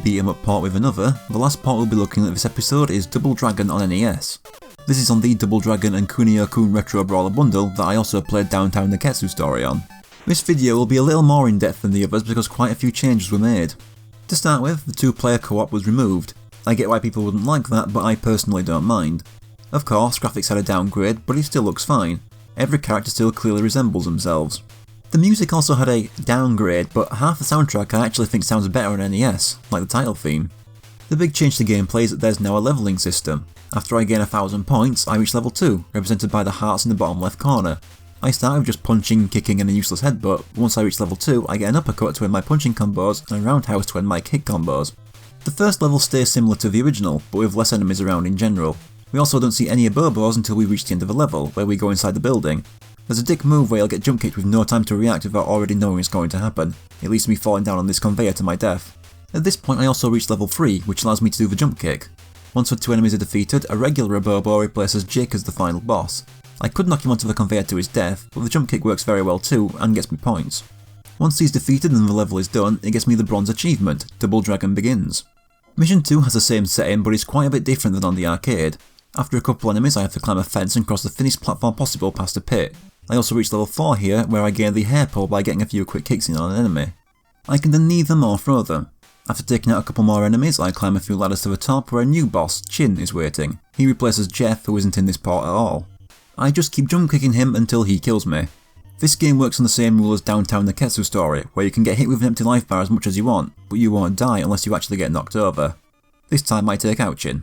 beat 'em up port with another, the last port we'll be looking at this episode is Double Dragon on NES. This is on the Double Dragon and Kunio-kun Retro Brawler bundle that I also played Downtown Neketsu story on. This video will be a little more in depth than the others because quite a few changes were made. To start with, the 2-player co-op was removed. I get why people wouldn't like that, but I personally don't mind. Of course, graphics had a downgrade, but it still looks fine. Every character still clearly resembles themselves. The music also had a downgrade, but half the soundtrack I actually think sounds better on NES, like the title theme. The big change to gameplay is that there's now a levelling system. After I gain 1000 points, I reach level 2, represented by the hearts in the bottom left corner. I start with just punching, kicking and a useless headbutt, but once I reach level 2 I get an uppercut to end my punching combos and a roundhouse to end my kick combos. The first level stays similar to the original, but with less enemies around in general. We also don't see any abobos until we reach the end of a level, where we go inside the building. There's a dick move where you'll get jump kicked with no time to react without already knowing it's going to happen. It leaves me falling down on this conveyor to my death. At this point I also reach level 3, which allows me to do the jump kick. Once the 2 enemies are defeated, a regular abobo replaces Jake as the final boss. I could knock him onto the conveyor to his death, but the jump kick works very well too, and gets me points. Once he's defeated and the level is done, it gets me the bronze achievement, Double Dragon Begins. Mission 2 has the same setting, but is quite a bit different than on the arcade. After a couple enemies I have to climb a fence and cross the thinnest platform possible past a pit. I also reach level 4 here, where I gain the hair pull by getting a few quick kicks in on an enemy. I can then knee them or throw them. After taking out a couple more enemies, I climb a few ladders to the top where a new boss, Chin, is waiting. He replaces Jeff, who isn't in this port at all. I just keep jump kicking him until he kills me. This game works on the same rule as Downtown Neketsu story, where you can get hit with an empty life bar as much as you want, but you won't die unless you actually get knocked over. This time I take out Chin.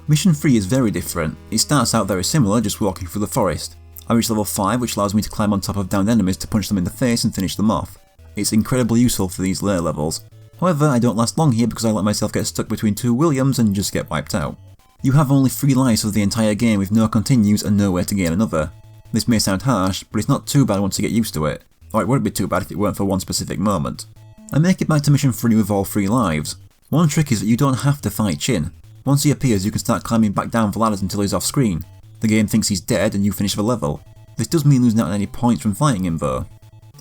Mission 3 is very different. It starts out very similar, just walking through the forest. I reach level 5, which allows me to climb on top of downed enemies to punch them in the face and finish them off. It's incredibly useful for these later levels. However, I don't last long here because I let myself get stuck between 2 Williams and just get wiped out. You have only 3 lives for the entire game with no continues and nowhere to gain another. This may sound harsh, but it's not too bad once you get used to it. Or it wouldn't be too bad if it weren't for one specific moment. I make it back to mission 3 with all 3 lives. One trick is that you don't have to fight Chin. Once he appears you can start climbing back down the ladders until he's off screen. The game thinks he's dead and you finish the level. This does mean losing out on any points from fighting him though.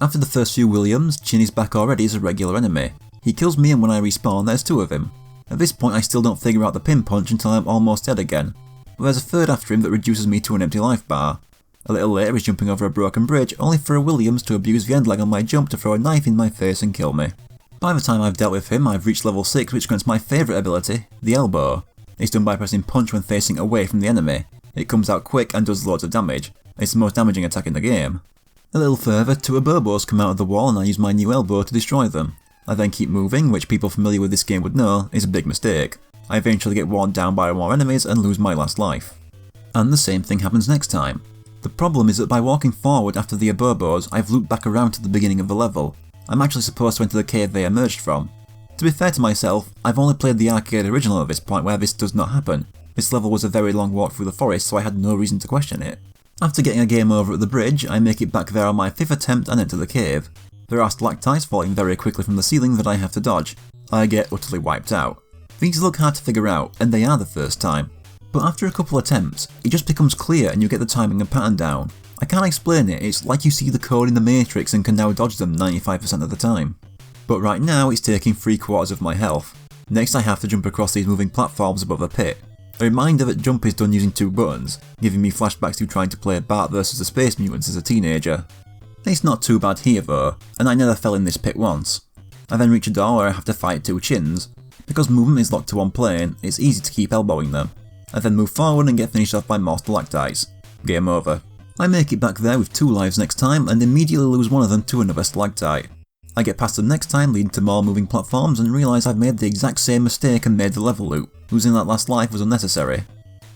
After the first few Williams, Chin is back already as a regular enemy. He kills me and when I respawn there's 2 of him. At this point I still don't figure out the pin punch until I'm almost dead again. But there's a third after him that reduces me to an empty life bar. A little later he's jumping over a broken bridge only for a Williams to abuse the end leg on my jump to throw a knife in my face and kill me. By the time I've dealt with him I've reached level 6, which grants my favourite ability, the elbow. It's done by pressing punch when facing away from the enemy. It comes out quick and does loads of damage. It's the most damaging attack in the game. A little further, 2 abobos come out of the wall and I use my new elbow to destroy them. I then keep moving, which people familiar with this game would know is a big mistake. I eventually get worn down by more enemies and lose my last life. And the same thing happens next time. The problem is that by walking forward after the abobos, I've looped back around to the beginning of the level. I'm actually supposed to enter the cave they emerged from. To be fair to myself, I've only played the arcade original at this point where this does not happen. This level was a very long walk through the forest, so I had no reason to question it. After getting a game over at the bridge, I make it back there on my 5th attempt and enter the cave. There are stalactites falling very quickly from the ceiling that I have to dodge. I get utterly wiped out. These look hard to figure out, and they are the first time. But after a couple attempts, it just becomes clear and you get the timing and pattern down. I can't explain it, it's like you see the code in the Matrix and can now dodge them 95% of the time. But right now it's taking 3/4 of my health. Next I have to jump across these moving platforms above a pit. A reminder that jump is done using 2 buttons, giving me flashbacks to trying to play Bart vs the Space Mutants as a teenager. It's not too bad here though, and I never fell in this pit once. I then reach a door where I have to fight 2 Chins. Because movement is locked to one plane, it's easy to keep elbowing them. I then move forward and get finished off by more stalactites. Game over. I make it back there with 2 lives next time and immediately lose one of them to another stalactite. I get past them next time leading to more moving platforms and realise I've made the exact same mistake and made the level loop. Losing that last life was unnecessary.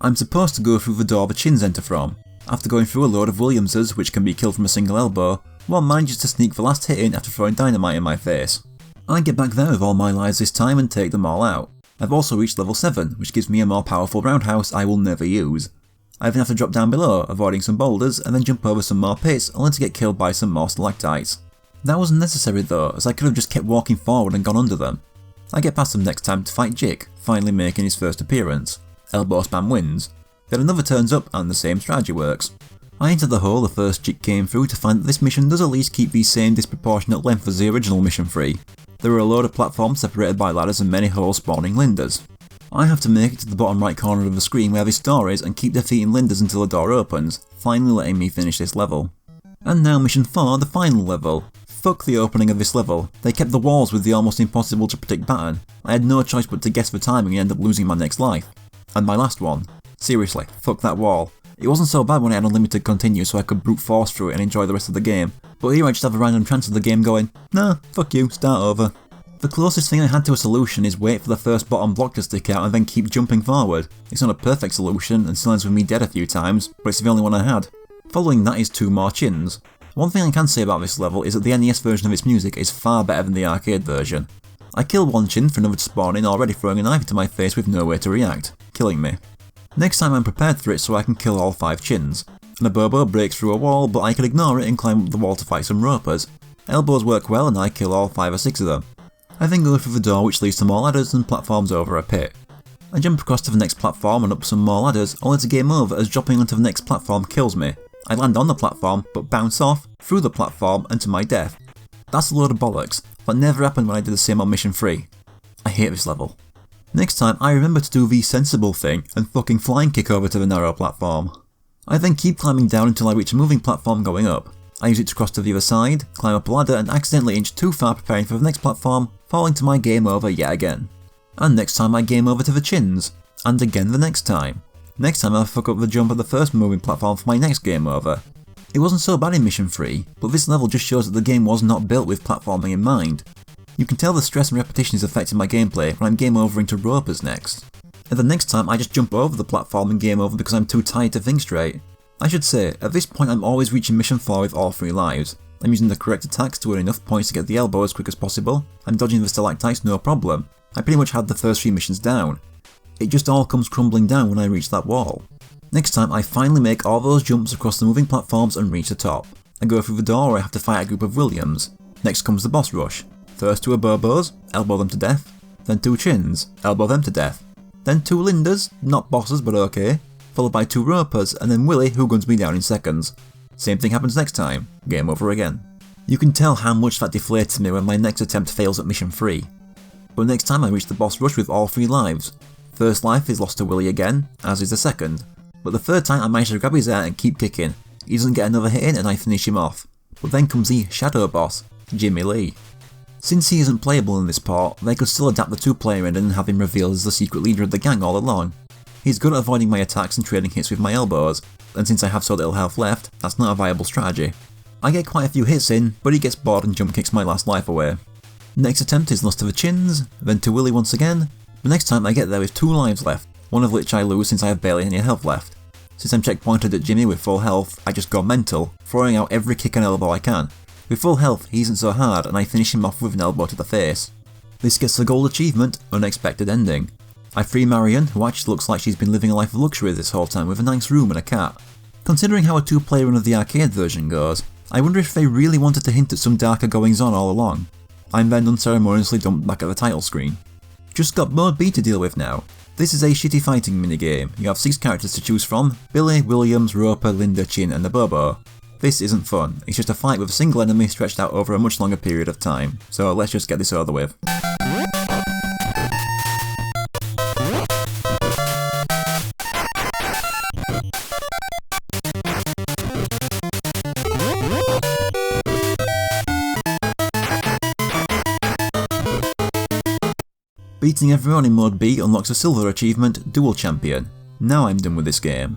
I'm supposed to go through the door the Chins enter from. After going through a load of Williamses, which can be killed from a single elbow, one manages to sneak the last hit in after throwing dynamite in my face. I get back there with all my lives this time and take them all out. I've also reached level 7, which gives me a more powerful roundhouse I will never use. I then have to drop down below, avoiding some boulders, and then jump over some more pits only to get killed by some more stalactites. That wasn't necessary though, as I could have just kept walking forward and gone under them. I get past them next time to fight Jake, finally making his first appearance. Elbow spam wins. Then another turns up and the same strategy works. I enter the hole the first Jake came through to find that this mission does at least keep the same disproportionate length as the original mission 3. There are a load of platforms separated by ladders and many holes spawning Linders. I have to make it to the bottom right corner of the screen where this door is and keep defeating Linders until the door opens, finally letting me finish this level. And now mission 4, the final level. Fuck the opening of this level. They kept the walls with the almost impossible to predict pattern. I had no choice but to guess the timing and end up losing my next life. And my last one. Seriously, fuck that wall. It wasn't so bad when I had unlimited continue so I could brute force through it and enjoy the rest of the game, but here I just have a random chance of the game going, nah, fuck you, start over. The closest thing I had to a solution is wait for the first bottom block to stick out and then keep jumping forward. It's not a perfect solution and still ends with me dead a few times, but it's the only one I had. Following that is 2 more chins. One thing I can say about this level is that the NES version of its music is far better than the arcade version. I kill one chin for another to spawn in, already throwing a knife into my face with no way to react, killing me. Next time I'm prepared for it so I can kill all 5 chins. And a Bobo breaks through a wall, but I can ignore it and climb up the wall to fight some ropers. Elbows work well and I kill all 5 or 6 of them. I then go through the door which leads to more ladders and platforms over a pit. I jump across to the next platform and up some more ladders, only to game over as dropping onto the next platform kills me. I land on the platform, but bounce off, through the platform, and to my death. That's a load of bollocks. That never happened when I did the same on mission 3. I hate this level. Next time I remember to do the sensible thing and fucking flying kick over to the narrow platform. I then keep climbing down until I reach a moving platform going up. I use it to cross to the other side, climb up a ladder and accidentally inch too far preparing for the next platform, falling to my game over yet again. And next time I game over to the chins. And again the next time. Next time I fuck up the jump at the first moving platform for my next game over. It wasn't so bad in mission 3, but this level just shows that the game was not built with platforming in mind. You can tell the stress and repetition is affecting my gameplay when I'm game overing to ropers next. And the next time I just jump over the platform and game over because I'm too tired to think straight. I should say, at this point I'm always reaching mission 4 with all 3 lives. I'm using the correct attacks to earn enough points to get the elbow as quick as possible. I'm dodging the stalactites no problem. I pretty much had the first 3 missions down. It just all comes crumbling down when I reach that wall. Next time I finally make all those jumps across the moving platforms and reach the top. I go through the door where I have to fight a group of Williams. Next comes the boss rush. First 2 Bobos, elbow them to death. Then 2 chins, elbow them to death. Then 2 Linders, not bosses but okay. Followed by 2 ropers and then Willy who guns me down in seconds. Same thing happens next time, game over again. You can tell how much that deflates me when my next attempt fails at mission 3. But next time I reach the boss rush with all 3 lives. First life is lost to Willy again, as is the second. But the third time I manage to grab his hair and keep kicking. He doesn't get another hit in and I finish him off. But then comes the shadow boss, Jimmy Lee. Since he isn't playable in this part, they could still adapt the 2-player ending and have him revealed as the secret leader of the gang all along. He's good at avoiding my attacks and trading hits with my elbows, and since I have so little health left, that's not a viable strategy. I get quite a few hits in, but he gets bored and jump kicks my last life away. Next attempt is lost to the chins, then to Willy once again, but next time I get there with 2 lives left, one of which I lose since I have barely any health left. Since I'm checkpointed at Jimmy with full health, I just go mental, throwing out every kick and elbow I can. With full health, he isn't so hard and I finish him off with an elbow to the face. This gets the gold achievement, Unexpected Ending. I free Marion, who actually looks like she's been living a life of luxury this whole time with a nice room and a cat. Considering how a 2-player run of the arcade version goes, I wonder if they really wanted to hint at some darker goings on all along. I'm then unceremoniously dumped back at the title screen. Just got Mode B to deal with now. This is a shitty fighting minigame. You have 6 characters to choose from: Billy, Williams, Roper, Linda, Chin and the Bobo. This isn't fun, it's just a fight with a single enemy stretched out over a much longer period of time, so let's just get this over with. Beating everyone in Mode B unlocks a silver achievement, Dual Champion. Now I'm done with this game.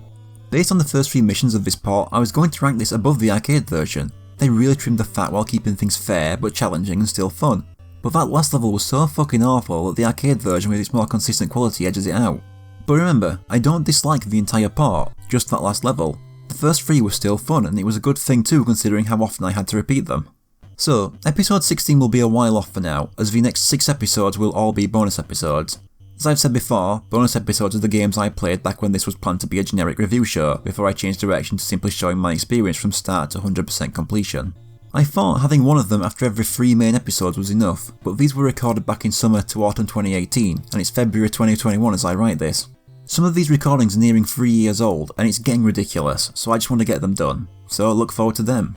Based on the first 3 missions of this part, I was going to rank this above the arcade version. They really trimmed the fat while keeping things fair but challenging and still fun. But that last level was so fucking awful that the arcade version with its more consistent quality edges it out. But remember, I don't dislike the entire part, just that last level. The first 3 were still fun and it was a good thing too considering how often I had to repeat them. So, episode 16 will be a while off for now, as the next 6 episodes will all be bonus episodes. As I've said before, bonus episodes are the games I played back when this was planned to be a generic review show, before I changed direction to simply showing my experience from start to 100% completion. I thought having one of them after every 3 main episodes was enough, but these were recorded back in summer to autumn 2018, and it's February 2021 as I write this. Some of these recordings are nearing 3 years old, and it's getting ridiculous, so I just want to get them done. So look forward to them.